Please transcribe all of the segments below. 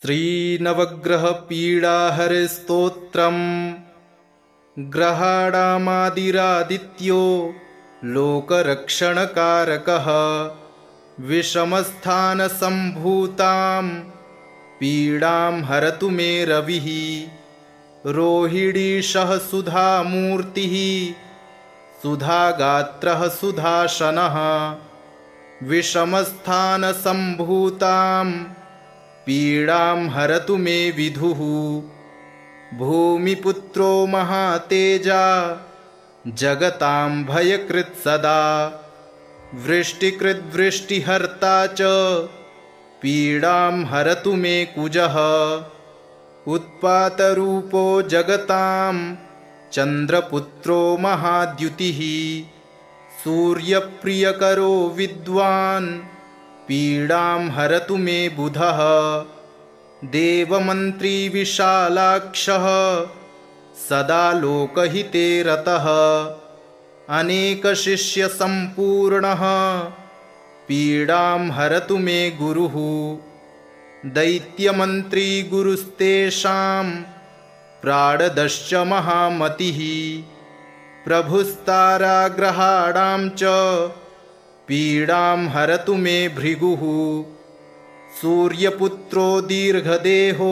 श्रीनवग्रहपीडाहरस्तोत्रम् ग्रहाणामादिरादित्यो लोकरक्षणकारकः विषमस्थानसम्भूतां पीडां हरतु मे रविः रोहिणीशः सुधामूर्तिः सुधागात्रः सुधाशनः विषमस्थानसम्भूतां पीडां हरतु मे विधुः भूमिपुत्रो महातेजा जगतां भयकृत् सदा वृष्टिकृद्वृष्टिहर्ता च पीडां हरतु मे कुजः उत्पातरूपो जगतां चन्द्रपुत्रो महाद्युतिः सूर्यप्रियकरो विद्वान् पीडां हरतु मे बुधः देवमन्त्री विशालाक्षः सदा लोकहिते रतः अनेकशिष्यसम्पूर्णः पीडां हरतु मे गुरुः दैत्यमन्त्री गुरुस्तेषां प्राणदश्च महामतिः प्रभुस्ताराग्रहाणां च पीडां हरतु मे भृगुः सूर्यपुत्रो दीर्घदेहो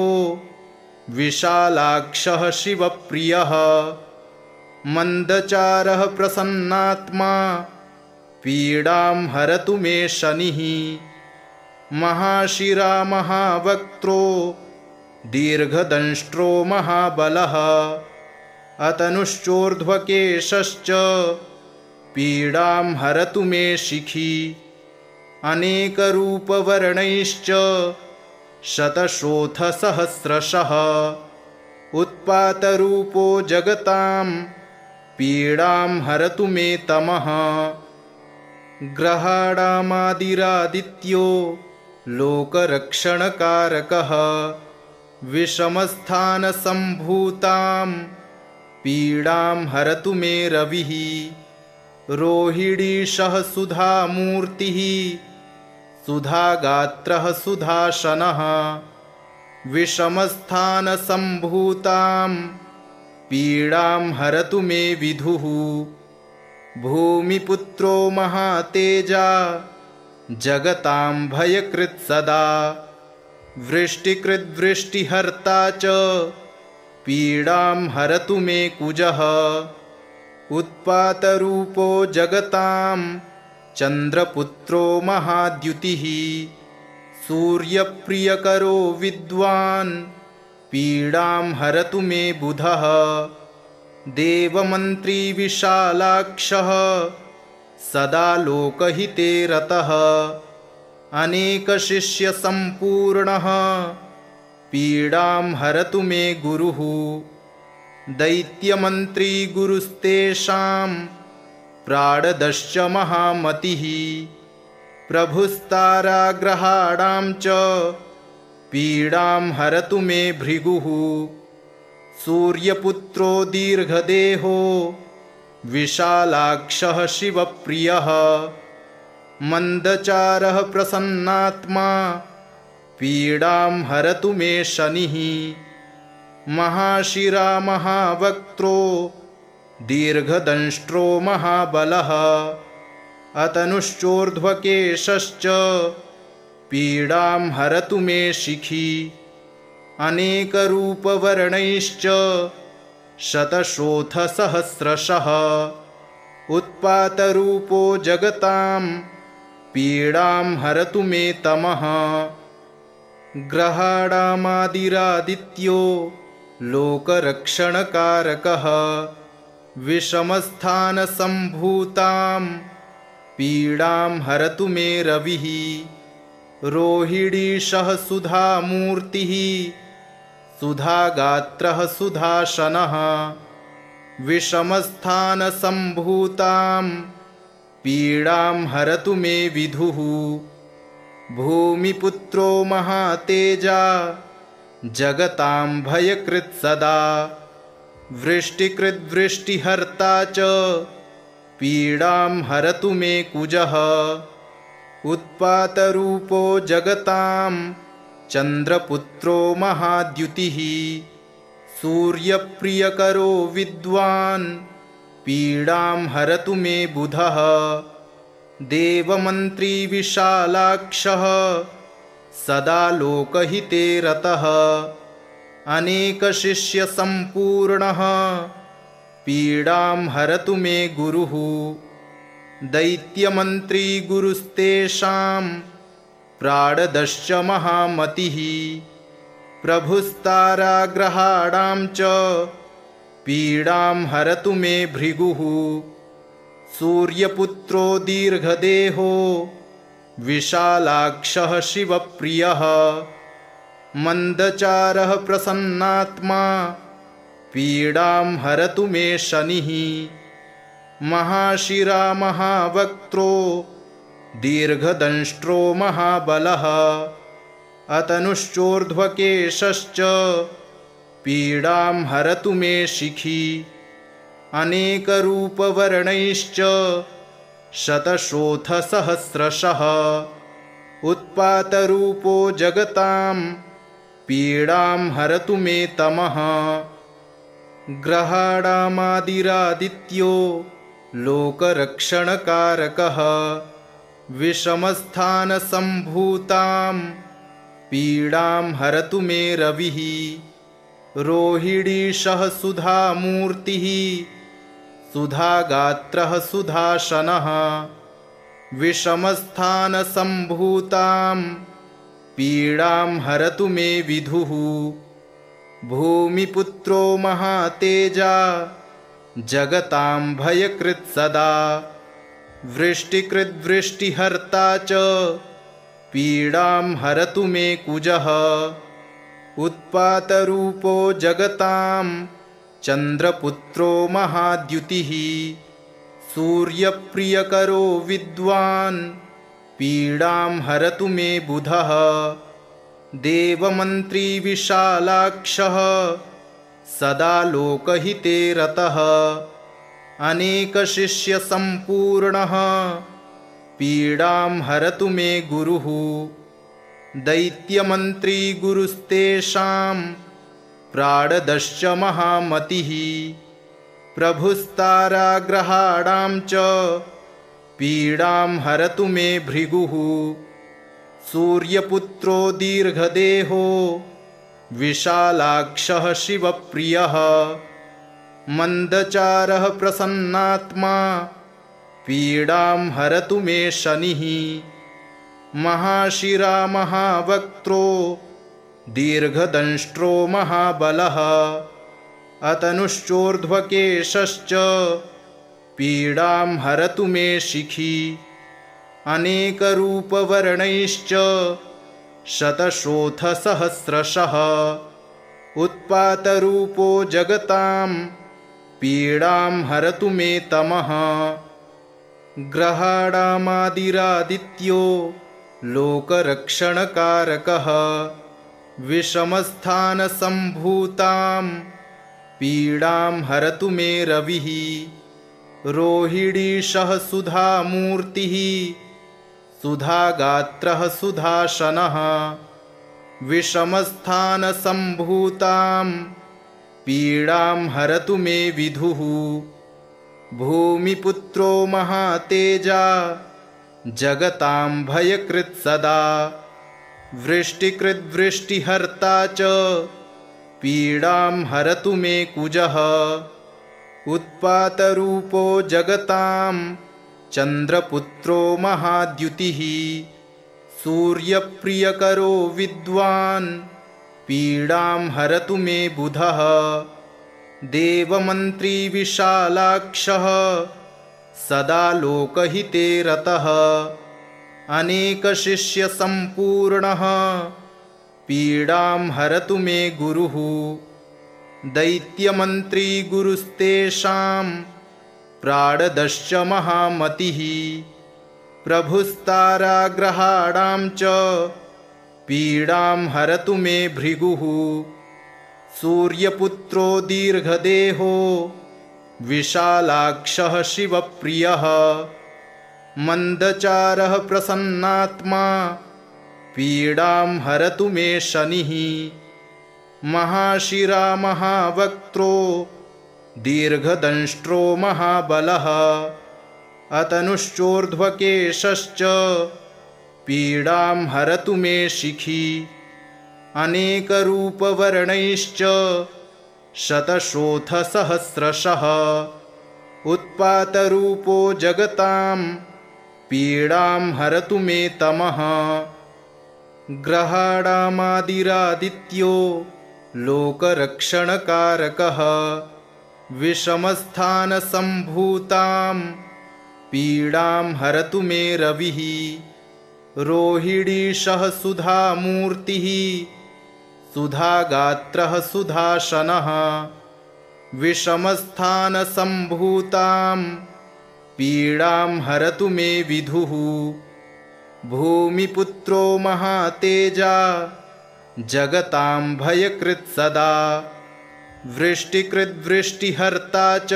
विशालाक्षः शिवप्रियः मन्दचारः प्रसन्नात्मा पीडां हरतु मे शनिः महाशिरा महावक्त्रो दीर्घदंष्ट्रो महाबलः अतनुश्चोर्ध्वकेशश्च पीडां हरतु मे शिखी अनेकरूपवर्णैश्च शतशोथसहस्रशः उत्पातरूपो जगतां पीडां हरतु मे तमः ग्रहाणामादिरादित्यो लोकरक्षणकारकः विषमस्थानसम्भूतां पीडां हरतु मे रविः रोहिणीशः सुधामूर्तिः सुधागात्रः सुधाशनः विषमस्थानसम्भूतां पीडां हरतु मे विधुः भूमिपुत्रो महातेजा जगतां भयकृत् सदा वृष्टिकृद्वृष्टिहर्ता च पीडां हरतु मे कुजः उत्पातरूपो जगतां चन्द्रपुत्रो महाद्युतिः सूर्यप्रियकरो विद्वान् पीडां हरतु मे बुधः देवमन्त्री विशालाक्षः सदा लोकहिते रतः अनेकशिष्यसम्पूर्णः पीडां हरतु मे गुरुः दैत्यमन्त्री गुरुस्तेषां प्राणदश्च महामतिः प्रभुस्ताराग्रहाणां च पीडां हरतु मे भृगुः सूर्यपुत्रो दीर्घदेहो विशालाक्षः शिवप्रियः मन्दचारः प्रसन्नात्मा पीडां हरतु मे शनिः महाशिरा महावक्त्रो दीर्घदंष्ट्रो महाबलः अतनुश्चोर्ध्वकेशश्च पीडां हरतु मे शिखी अनेकरूपवर्णैश्च शतशोथसहस्रशः उत्पातरूपो जगतां पीडां हरतु मे तमः ग्रहाणामादिरादित्यो लोकरक्षणकारकः विषमस्थानसम्भूतां पीडां हरतु मे रविः रोहिणीशः सुधामूर्तिः सुधागात्रः सुधाशनः विषमस्थानसम्भूतां पीडां हरतु मे विधुः भूमिपुत्रो महातेजा जगतां भयकृत् सदा वृष्टिकृद्वृष्टिहर्ता च पीडां हरतु मे कुजः उत्पातरूपो जगतां चन्द्रपुत्रो महाद्युतिः सूर्यप्रियकरो विद्वान् पीडां हरतु मे बुधः देवमन्त्री विशालाक्षः सदा लोकहिते रतः अनेकशिष्यसम्पूर्णः पीडां हरतु मे गुरुः दैत्यमन्त्री गुरुस्तेषां प्राणदश्च महामतिः प्रभुस्ताराग्रहाणां च पीडां हरतु मे भृगुः सूर्यपुत्रो दीर्घदेहो विशालाक्षः शिवप्रियः मन्दचारः प्रसन्नात्मा पीडां हरतु मे शनिः महाशिरा महावक्त्रो दीर्घदंष्ट्रो महाबलः अतनुश्चोर्ध्वकेशश्च पीडां हरतु मे शिखी अनेकरूपवर्णैश्च शतशोथसहस्रशः उत्पातरूपो जगतां पीडां हरतु मे तमः ग्रहाणामादिरादित्यो लोकरक्षणकारकः विषमस्थानसम्भूतां पीडां हरतु मे रविः रोहिणीशः सुधामूर्तिः सुधागात्रः सुधाशनः विषमस्थानसम्भूतां पीडां हरतु मे विधुः भूमिपुत्रो महातेजा जगतां भयकृत् सदा वृष्टिकृद्वृष्टिहर्ता च पीडां हरतु मे कुजः उत्पातरूपो जगतां चन्द्रपुत्रो महाद्युतिः सूर्यप्रियकरो विद्वान् पीडां हरतु मे बुधः देवमन्त्री विशालाक्षः सदा लोकहिते रतः अनेकशिष्यसम्पूर्णः पीडां हरतु मे गुरुः दैत्यमन्त्री गुरुस्तेषां प्राणदश्च महामतिः प्रभुस्ताराग्रहाणां च पीडां हरतु मे भृगुः सूर्यपुत्रो दीर्घदेहो विशालाक्षः शिवप्रियः मन्दचारः प्रसन्नात्मा पीडां हरतु मे शनिः महाशिरा महावक्त्रो दीर्घदंष्ट्रो महाबलः अतनुश्चोर्ध्वकेशश्च पीडां हरतु मे शिखी अनेकरूपवर्णैश्च शतशोथसहस्रशः उत्पातरूपो जगतां पीडां हरतु मे तमः ग्रहाणामादिरादित्यो लोकरक्षणकारकः विषमस्थानसम्भूतां पीडां हरतु मे रविः रोहिणीशः सुधामूर्तिः सुधागात्रः सुधाशनः विषमस्थानसम्भूतां पीडां हरतु मे विधुः भूमिपुत्रो महातेजा जगतां भयकृत् सदा वृष्टिकृद्वृष्टिहर्ता च पीडां हरतु मे कुजः उत्पातरूपो जगतां चन्द्रपुत्रो महाद्युतिः सूर्यप्रियकरो विद्वान् पीडां हरतु मे बुधः देवमन्त्री विशालाक्षः सदा लोकहिते रतः अनेकशिष्यसम्पूर्णः पीडां हरतु मे गुरुः दैत्यमन्त्री गुरुस्तेषां प्राणदश्च महामतिः प्रभुस्ताराग्रहाणां च पीडां हरतु मे भृगुः सूर्यपुत्रो दीर्घदेहो विशालाक्षः शिवप्रियः मन्दचारः प्रसन्नात्मा पीडां हरतु मे शनिः। महाशिरा महावक्त्रो दीर्घदंष्ट्रो महाबलः अतनुश्चोर्ध्वकेशश्च पीडां हरतु मे शिखी। अनेकरूपवर्णैश्च शतशोऽथ सहस्रशः उत्पातरूपो जगतां पीडां हरतु मे तमः। ग्रहाणामादिरादित्यो लोकरक्षणकारकः विषमस्थानसम्भूतां पीडां हरतु मे रविः। रोहिणीशः सुधामूर्तिः सुधागात्रः सुधाशनः विषमस्थानसम्भूतां पीडां हरतु मे विधुः। भूमिपुत्रो महातेजा जगतां भयकृत् सदा वृष्टिकृद्वृष्टिहर्ता च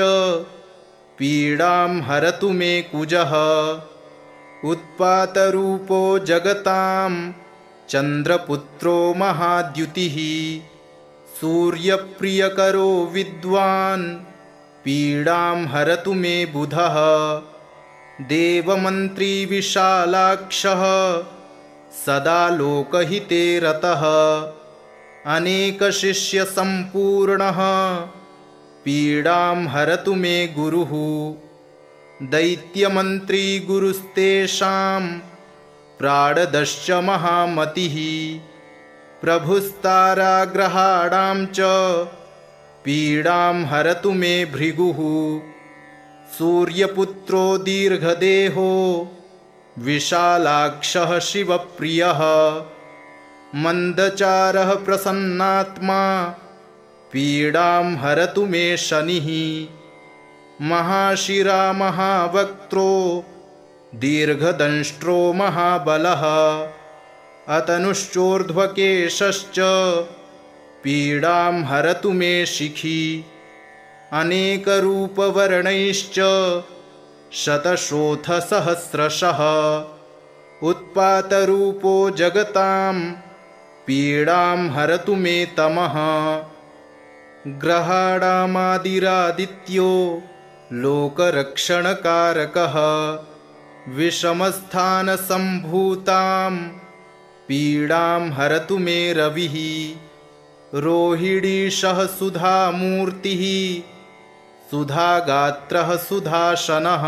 पीडां हरतु मे कुजः। उत्पातरूपो जगतां चन्द्रपुत्रो महाद्युतिः सूर्यप्रियकरो विद्वान् पीडां हरतु मे बुधः। देवमन्त्री विशालाक्षः सदा लोकहिते रतः अनेकशिष्यसम्पूर्णः पीडां हरतु मे गुरुः। दैत्यमन्त्री गुरुस्तेषां प्राणदश्च महामतिः प्रभुस्ताराग्रहाणां च पीडां हरतु मे भृगुः। सूर्यपुत्रो दीर्घदेहो विशालाक्षः शिवप्रियः मन्दचारः प्रसन्नात्मा पीडां हरतु मे शनिः। महाशिरा महावक्त्रो दीर्घदंष्ट्रो महाबलः अतनुश्चोर्ध्वकेशश्च पीडां हरतु मे शिखी। अनेकरूपवर्णैश्च शतशोऽथ सहस्रशः उत्पातरूपो जगतां पीडां हरतु मे तमः। ग्रहाणामादिरादित्यो लोकरक्षणकारकः विषमस्थानसम्भूतां पीडां हरतु मे रविः। रोहिणीशः सुधामूर्तिः सुधागात्रः सुधाशनः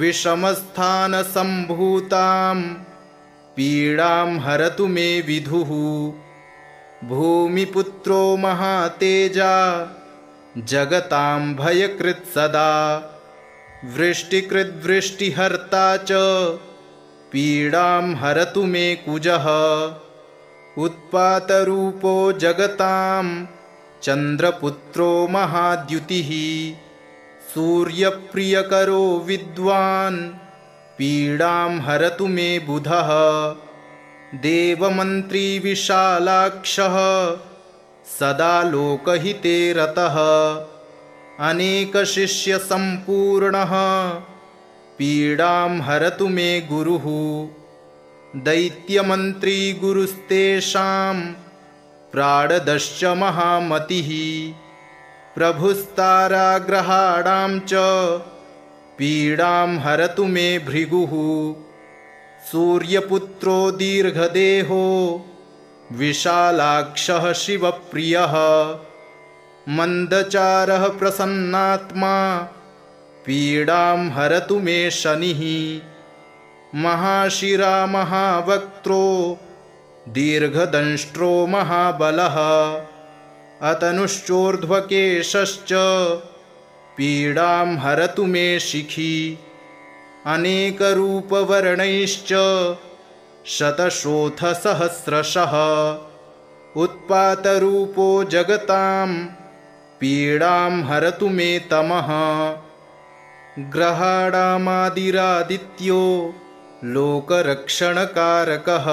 विषमस्थानसम्भूतां पीडां हरतु मे विधुः। भूमिपुत्रो महातेजा जगतां भयकृत् सदा वृष्टिकृद्वृष्टिहर्ता च पीडां हरतु मे कुजः। उत्पातरूपो जगतां चन्द्रपुत्रो महाद्युतिः सूर्यप्रियकरो विद्वान् पीडां हरतु मे बुधः। देवमन्त्री विशालाक्षः सदा लोकहिते रतः अनेकशिष्यसम्पूर्णः पीडां हरतु मे गुरुः। दैत्यमन्त्री गुरुस्तेषां प्राणदश्च महामतिः प्रभुस्ताराग्रहाणां च पीडां हरतु मे भृगुः। सूर्यपुत्रो दीर्घदेहो विशालाक्षः शिवप्रियः मन्दचारः प्रसन्नात्मा पीडां हरतु मे शनिः। महाशिरा महावक्त्रो दीर्घदंष्ट्रो महाबलः अतनुश्चोर्ध्वकेशश्च पीडां हरतु मे शिखी। अनेकरूपवर्णैश्च शतशोऽथ सहस्रशः उत्पातरूपो जगतां पीडां हरतु मे तमः। ग्रहाणामादिरादित्यो लोकरक्षणकारकः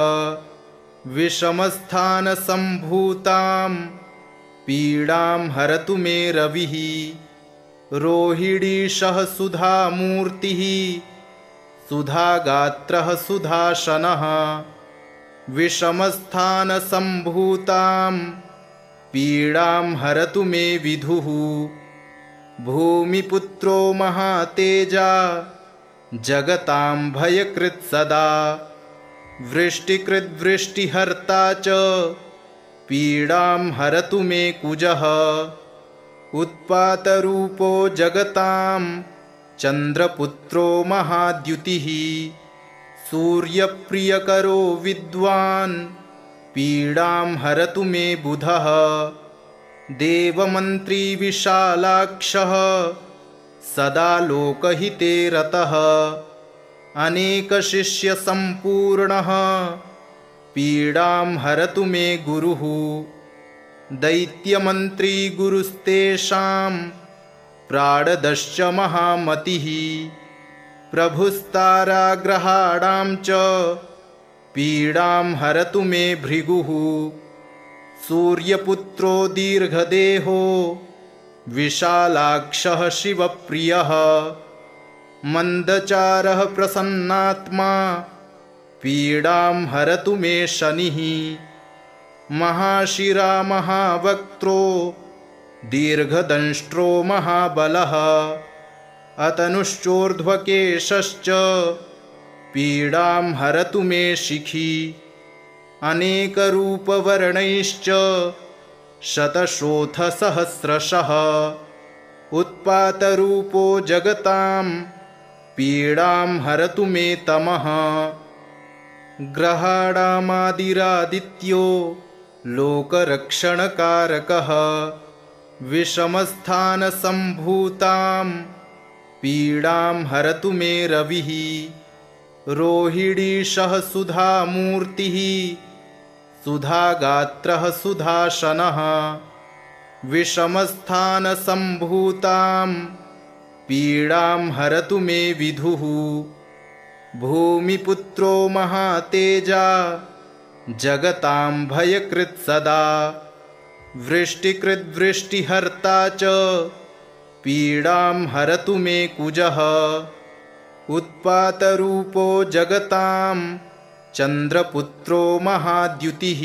विषमस्थानसम्भूतां पीडां हरतु मे रविः। रोहिणीशः सुधामूर्तिः सुधागात्रः सुधाशनः विषमस्थानसम्भूतां पीडां हरतु मे विधुः। भूमिपुत्रो महातेजा जगतां भयकृत् सदा। वृष्टिकृद्वृष्टिहर्ता च पीडां हरतु मे कुजः। उत्पातरूपो जगतां चन्द्रपुत्रो महाद्युतिः। सूर्यप्रियकरो विद्वान् पीडां हरतु मे बुधः। देवमन्त्री विशालाक्षः सदा लोकहिते रतः। अनेकशिष्यसम्पूर्णः पीडां हरतु मे गुरुः। दैत्यमन्त्री गुरुस्तेषां प्राणदश्च महामतिः। प्रभुस्ताराग्रहाणां च पीडां हरतु मे भृगुः। सूर्यपुत्रो दीर्घदेहो विशालाक्षः शिवप्रियः। मन्दचारः प्रसन्नात्मा पीडां हरतु मे शनिः। महाशिरा महावक्त्रो दीर्घदंष्ट्रो महाबलः। अतनुश्चोर्ध्वकेशश्च पीडां हरतु मे शिखी। अनेकरूपवर्णैश्च शतशोथसहस्रशः। उत्पातरूपो जगतां पीडां हरतु मे तमः। ग्रहाणामादिरादित्यो लोकरक्षणकारकः। विषमस्थानसम्भूतां पीडां हरतु मे रविः। रोहिणीशः सुधामूर्तिः सुधागात्रः सुधाशनः। विषमस्थानसम्भूतां पीडां हरतु मे विधुः। भूमिपुत्रो महातेजा जगतां भयकृत् सदा। वृष्टिकृद्वृष्टिहर्ता च पीडां हरतु मे कुजः। उत्पातरूपो जगतां चन्द्रपुत्रो महाद्युतिः।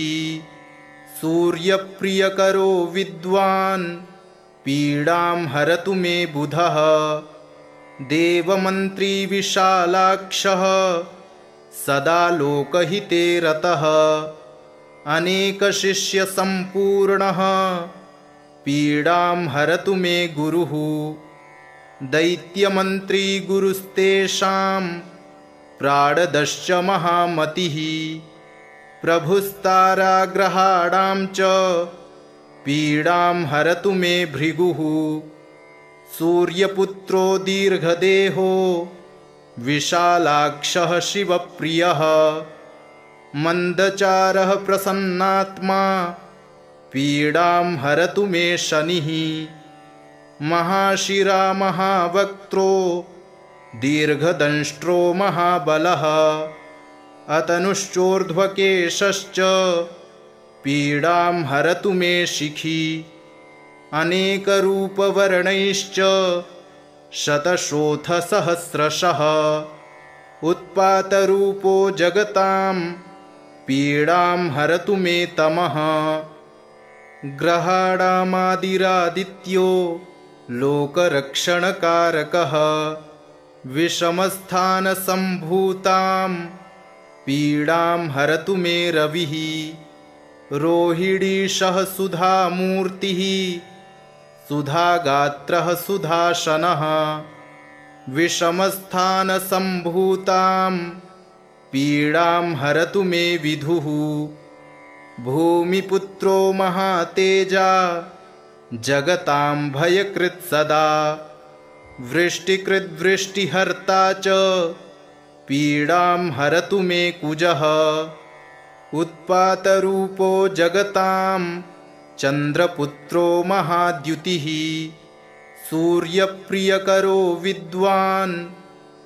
सूर्यप्रियकरो विद्वान् पीडां हरतु मे बुधः। देवमन्त्री विशालाक्षः सदा लोकहिते रतः। अनेकशिष्यसम्पूर्णः पीडां हरतु मे गुरुः। दैत्यमन्त्री गुरुस्तेषां प्राणदश्च महामतिः। प्रभुस्ताराग्रहाणां च पीडां हरतु मे भृगुः। सूर्यपुत्रो दीर्घदेहो विशालाक्षः शिवप्रियः। मन्दचारः प्रसन्नात्मा पीडां हरतु मे शनिः। महाशिरा महावक्त्रो दीर्घदंष्ट्रो महाबलः। अतनुश्चोर्ध्वकेशश्च पीडां हरतु मे शिखी। अनेकरूपवर्णैश्च शतशोथसहस्रशः। उत्पातरूपो जगतां पीडां हरतु मे तमः। ग्रहाणामादिरादित्यो लोकरक्षणकारकः। विषमस्थानसम्भूतां पीडां हरतु मे रविः। रोहिणीशः सुधामूर्तिः सुधागात्रः सुधाशनः। विषमस्थानसम्भूतां पीडां हरतु मे विधुः। भूमिपुत्रो महातेजा जगतां भयकृत् सदा। वृष्टिकृद्वृष्टिहर्ता च पीडां हरतु मे कुजः। उत्पातरूपो जगतां चन्द्रपुत्रो महाद्युतिः। सूर्यप्रियकरो विद्वान्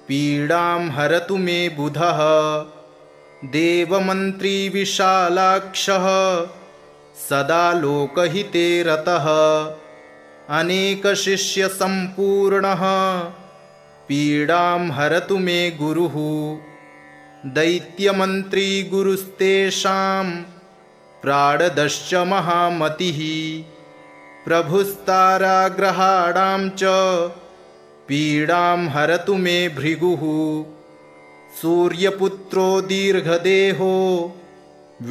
पीडां हरतु मे बुधः। देवमन्त्री विशालाक्षः सदा लोकहिते रतः। अनेकशिष्यसम्पूर्णः पीडां हरतु मे गुरुः। दैत्यमन्त्री गुरुस्तेषां प्राणदश्च महामतिः प्रभुस्ताराग्रहाणां च पीडां हरतु मे भृगुः सूर्यपुत्रो दीर्घदेहो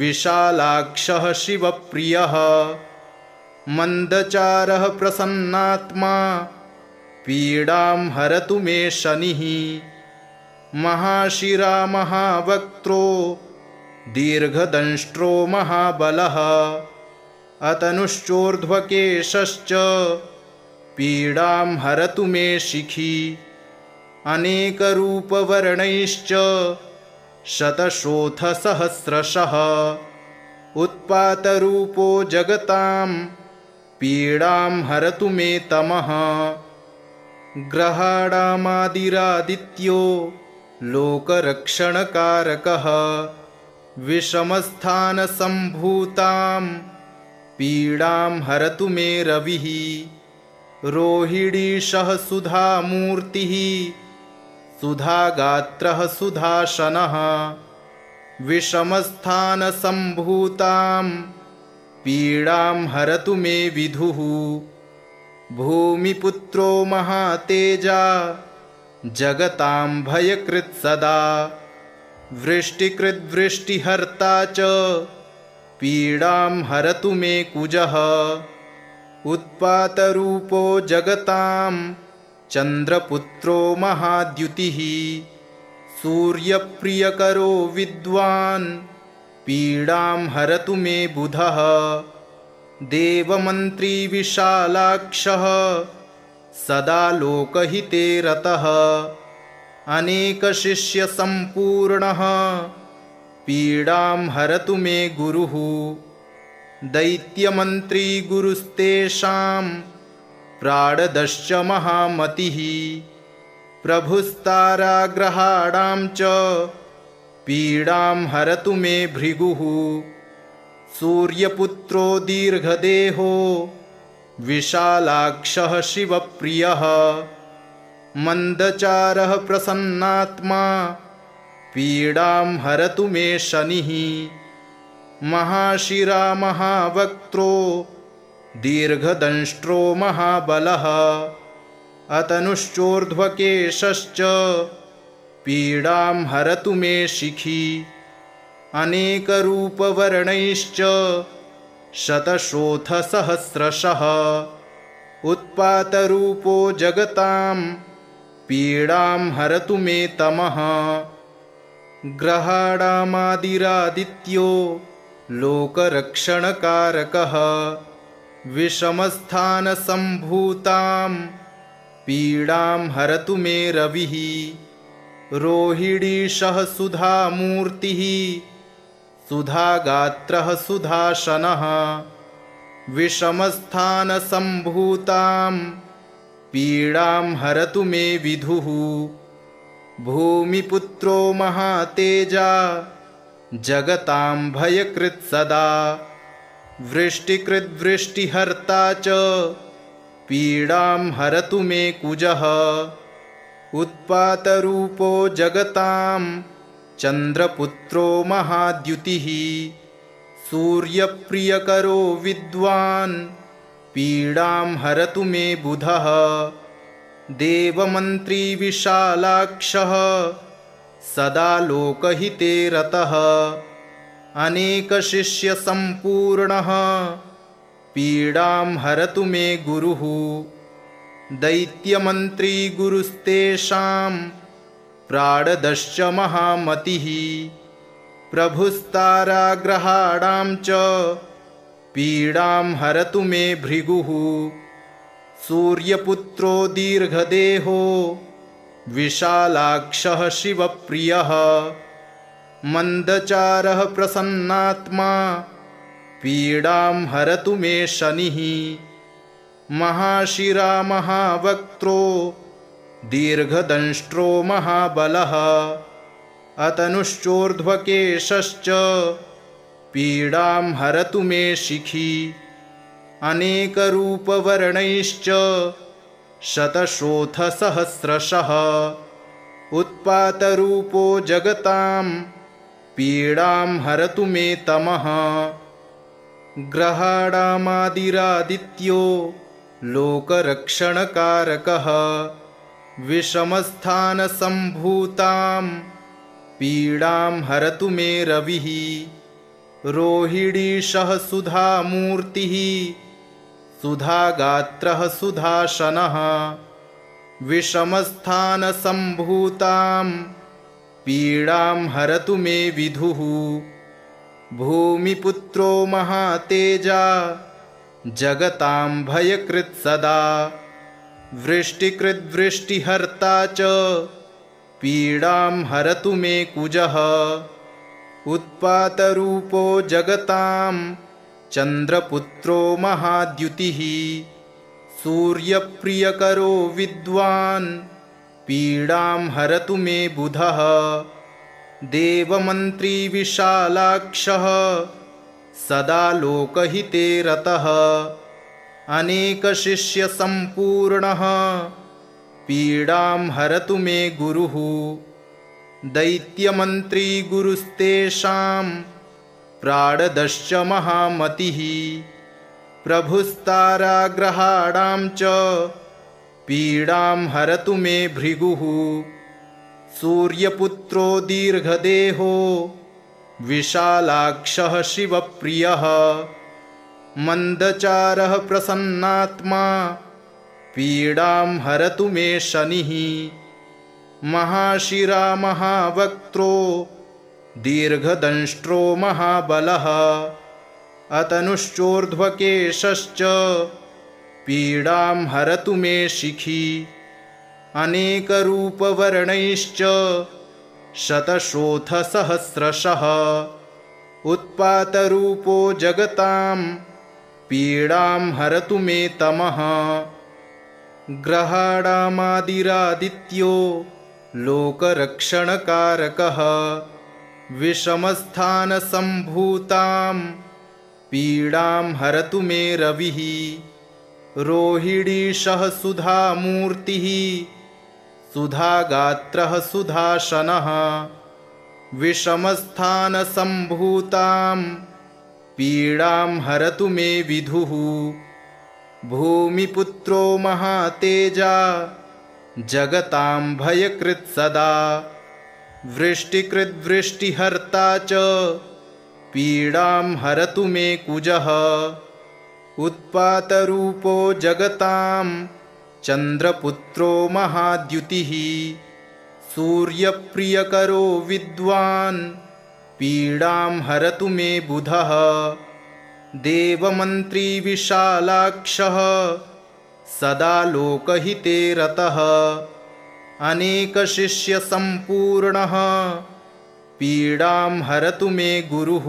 विशालाक्षः शिवप्रियः मन्दचारः प्रसन्नात्मा पीडां हरतु मे शनिः महाशिरा महावक्त्रो दीर्घदंष्ट्रो महाबलः अतनुश्चोर्ध्वकेशश्च पीडां हरतु मे शिखी अनेकरूपवर्णैश्च शतशोथसहस्रशः उत्पातरूपो जगतां पीडां हरतु मे तमः ग्रहाणामादिरादित्यो लोकरक्षणकारकः विषमस्थानसम्भूतां पीडां हरतु मे रविः रोहिणीशः सुधामूर्तिः सुधागात्रः सुधाशनः विषमस्थानसम्भूतां पीडां हरतु मे विधुः भूमिपुत्रो महातेजा जगतां भयकृत् सदा वृष्टिकृद्वृष्टिहर्ता च पीडां हरतु मे कुजः उत्पातरूपो जगतां चन्द्रपुत्रो महाद्युतिः सूर्यप्रियकरो विद्वान् पीडां हरतु मे बुधः देवमन्त्री विशालाक्षः सदा लोकहिते रतः अनेकशिष्यसम्पूर्णः पीडां हरतु मे गुरुः दैत्यमन्त्री गुरुस्तेषां प्राणदश्च महामतिः प्रभुस्ताराग्रहाणां च पीडां हरतु मे भृगुः सूर्यपुत्रो दीर्घदेहो विशालाक्षः शिवप्रियः मन्दचारः प्रसन्नात्मा पीडां हरतु मे शनिः महाशिरा महावक्त्रो दीर्घदंष्ट्रो महाबलः अतनुश्चोर्ध्वकेशश्च पीडां हरतु मे शिखी अनेकरूपवर्णैश्च शतशोथसहस्रशः उत्पातरूपो जगतां पीडां हरतु मे तमः ग्रहाणामादिरादित्यो लोकरक्षणकारकः विषमस्थानसम्भूतां पीडां हरतु मे रविः रोहिणीशः सुधामूर्तिः सुधागात्रः सुधाशनः विषमस्थानसम्भूतां पीडां हरतु मे विधुः भूमिपुत्रो महातेजा जगतां भयकृत् सदा वृष्टिकृद्वृष्टिहर्ता च पीडां हरतु मे कुजः उत्पातरूपो जगतां चन्द्रपुत्रो महाद्युतिः सूर्यप्रियकरो विद्वान् पीडां हरतु मे बुधः देवमन्त्री विशालाक्षः सदा लोकहिते रतः अनेकशिष्यसम्पूर्णः पीडां हरतु मे गुरुः दैत्यमन्त्री गुरुस्तेषां प्राणदश्च महामतिः प्रभुस्ताराग्रहाणां च पीडां हरतु मे भृगुः सूर्यपुत्रो दीर्घदेहो विशालाक्षः शिवप्रियः मन्दचारः प्रसन्नात्मा पीडां हरतु मे शनिः महाशिरा महावक्त्रो दीर्घदंष्ट्रो महाबलः अतनुश्चोर्ध्वकेशश्च पीडां हरतु मे शिखी अनेकरूपवर्णैश्च शतशोथसहस्रशः उत्पातरूपो जगतां पीडां हरतु मे तमः। ग्रहाणामादिरादित्यो लोकरक्षणकारकः विषमस्थानसम्भूतां पीडां हरतु मे रविः। रोहिणीशः सुधामूर्तिः सुधागात्रः सुधाशनः विषमस्थानसम्भूतां पीडां हरतु मे विधुः। भूमिपुत्रो महातेजा जगतां भयकृत् सदा वृष्टिकृद्वृष्टिहर्ता च पीडां हरतु मे कुजः। उत्पातरूपो जगतां चन्द्रपुत्रो महाद्युतिः सूर्यप्रियकरो विद्वान् पीडां हरतु मे बुधः। देवमन्त्री विशालाक्षः सदा लोकहिते रतः अनेकशिष्यसम्पूर्णः पीडां हरतु मे गुरुः। दैत्यमन्त्री गुरुस्तेषां प्राणदश्च महामतिः प्रभुस्ताराग्रहाणां च पीडां हरतु मे भृगुः। सूर्यपुत्रो दीर्घदेहो विशालाक्षः शिवप्रियः मन्दचारः प्रसन्नात्मा पीडां हरतु मे शनिः। महाशिरा महावक्त्रो दीर्घदंष्ट्रो महाबलः अतनुश्चोर्ध्वकेशश्च पीडां हरतु मे शिखी। अनेकरूपवर्णैश्च शतशोथसहस्रशः उत्पातरूपो जगतां पीडां हरतु मे तमः। ग्रहाणामादिरादित्यो लोकरक्षणकारकः विषमस्थानसम्भूतां पीडां हरतु मे रविः। रोहिणीशः सुधामूर्तिः सुधागात्रः सुधाशनः विषमस्थानसम्भूतां पीडां हरतु मे विधुः। भूमिपुत्रो महातेजा जगतां भयकृत् सदा वृष्टिकृद्वृष्टिहर्ता च पीडां हरतु मे कुजः। उत्पातरूपो जगतां चन्द्रपुत्रो महाद्युतिः सूर्यप्रियकरो विद्वान् पीडां हरतु मे बुधः। देवमन्त्री विशालाक्षः सदा लोकहिते रतः अनेकशिष्यसम्पूर्णः पीडां हरतु मे गुरुः।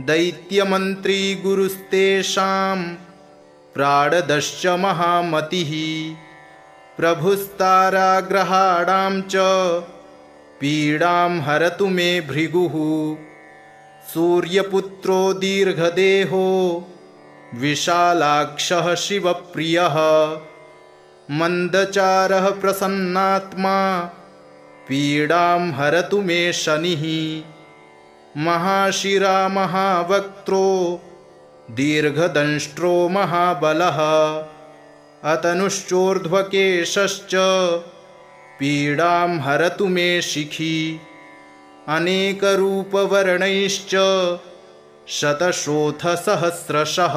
दैत्यमन्त्री गुरुस्तेषां प्राणदश्च महामतिः प्रभुस्ताराग्रहाणां च पीडां हरतु मे भृगुः। सूर्यपुत्रो दीर्घदेहो विशालाक्षः शिवप्रियः मन्दचारः प्रसन्नात्मा पीडां हरतु मे शनिः। महाशिरा महावक्त्रो दीर्घदंष्ट्रो महाबलः अतनुश्चोर्ध्वकेशश्च पीडां हरतु मे शिखी। अनेकरूपवर्णैश्च शतशोथसहस्रशः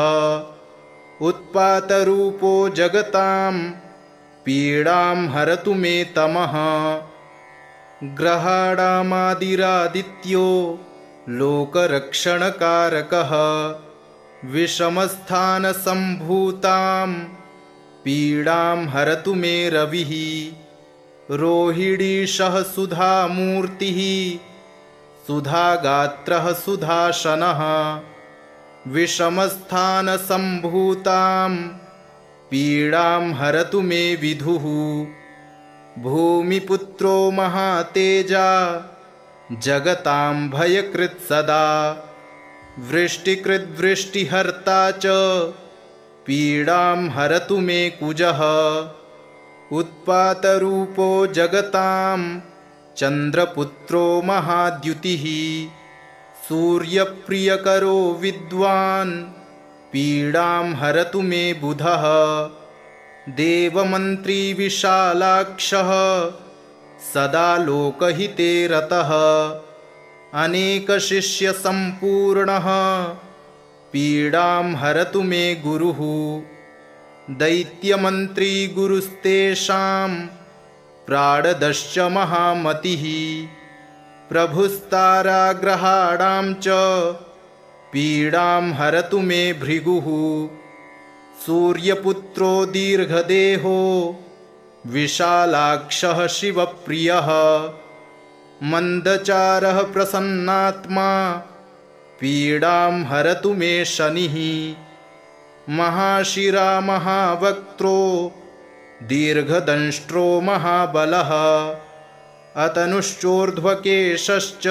उत्पातरूपो जगतां पीडां हरतु मे तमः। ग्रहाणामादिरादित्यो लोकरक्षणकारकः विषमस्थानसम्भूतां पीडां हरतु मे रविः। रोहिणीशः सुधामूर्तिः सुधागात्रः सुधाशनः विषमस्थानसम्भूतां पीडां हरतु मे विधुः। भूमिपुत्रो महातेजा जगतां भयकृत् सदा वृष्टिकृद्वृष्टिहर्ता च पीडां हरतु मे कुजः। उत्पातरूपो जगतां चन्द्रपुत्रो महाद्युतिः सूर्यप्रियकरो विद्वान् पीडां हरतु मे बुधः देवमन्त्री विशालाक्षः सदा लोकहिते रतः अनेकशिष्यसम्पूर्णः पीडां हरतु मे गुरुः दैत्यमन्त्री गुरुस्तेषां प्राणदश्च महामतिः प्रभुस्ताराग्रहाणां च पीडां हरतु मे भृगुः सूर्यपुत्रो दीर्घदेहो विशालाक्षः शिवप्रियः मन्दचारः प्रसन्नात्मा पीडां हरतु मे शनिः महाशिरा महावक्त्रो दीर्घदंष्ट्रो महाबलः अतनुश्चोर्ध्वकेशश्च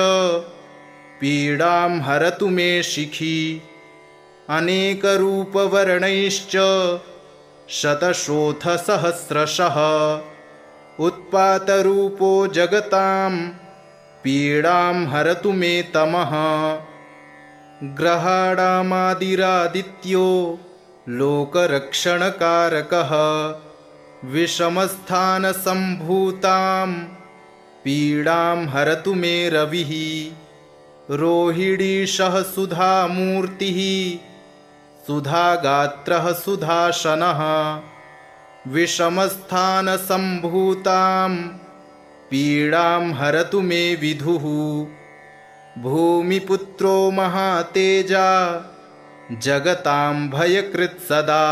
पीडां हरतु मे शिखी अनेकरूपवर्णैश्च शतशोथसहस्रशः उत्पातरूपो जगतां पीडां हरतु मे तमः ग्रहाणामादिरादित्यो लोकरक्षणकारकः विषमस्थानसम्भूतां पीडां हरतु मे रविः रोहिणीशः सुधामूर्तिः सुधागात्रः सुधाशनः विषमस्थानसम्भूतां पीडां हरतु मे विधुः भूमिपुत्रो महातेजा जगतां भयकृत् सदा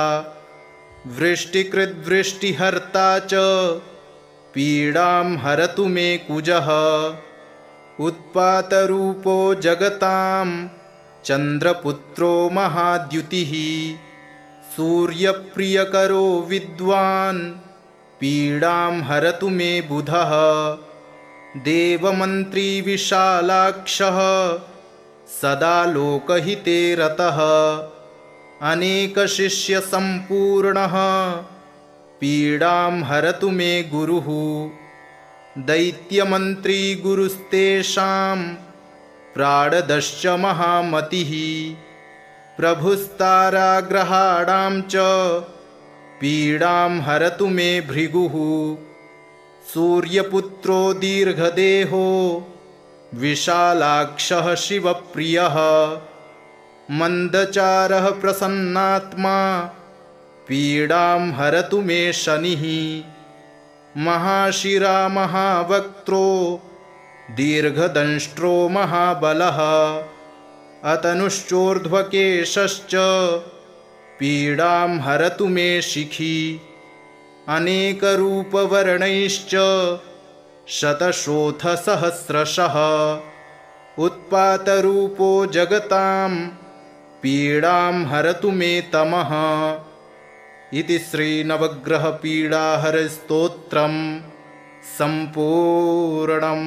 वृष्टिकृद्वृष्टिहर्ता च पीडां हरतु मे कुजः उत्पातरूपो जगतां चन्द्रपुत्रो महाद्युतिः सूर्यप्रियकरो विद्वान् पीडां हरतु मे बुधः देवमन्त्री विशालाक्षः सदा लोकहिते रतः अनेकशिष्यसम्पूर्णः पीडां हरतु मे गुरुः दैत्यमन्त्री गुरुस्तेषां प्राणदश्च महामतिः प्रभुस्ताराग्रहाणां च पीडां हरतु मे भृगुः सूर्यपुत्रो दीर्घदेहो विशालाक्षः शिवप्रियः मन्दचारः प्रसन्नात्मा पीडां हरतु मे शनिः महाशिरा महावक्त्रो दीर्घदंष्ट्रो महाबलः अतनुश्चोर्ध्वकेशश्च पीडां हरतु मे शिखी अनेकरूपवर्णैश्च शतशोथसहस्रशः उत्पातरूपो जगतां पीडां हरतु मे तमः इति श्रीनवग्रहपीडाहरस्तोत्रं सम्पूर्णम्।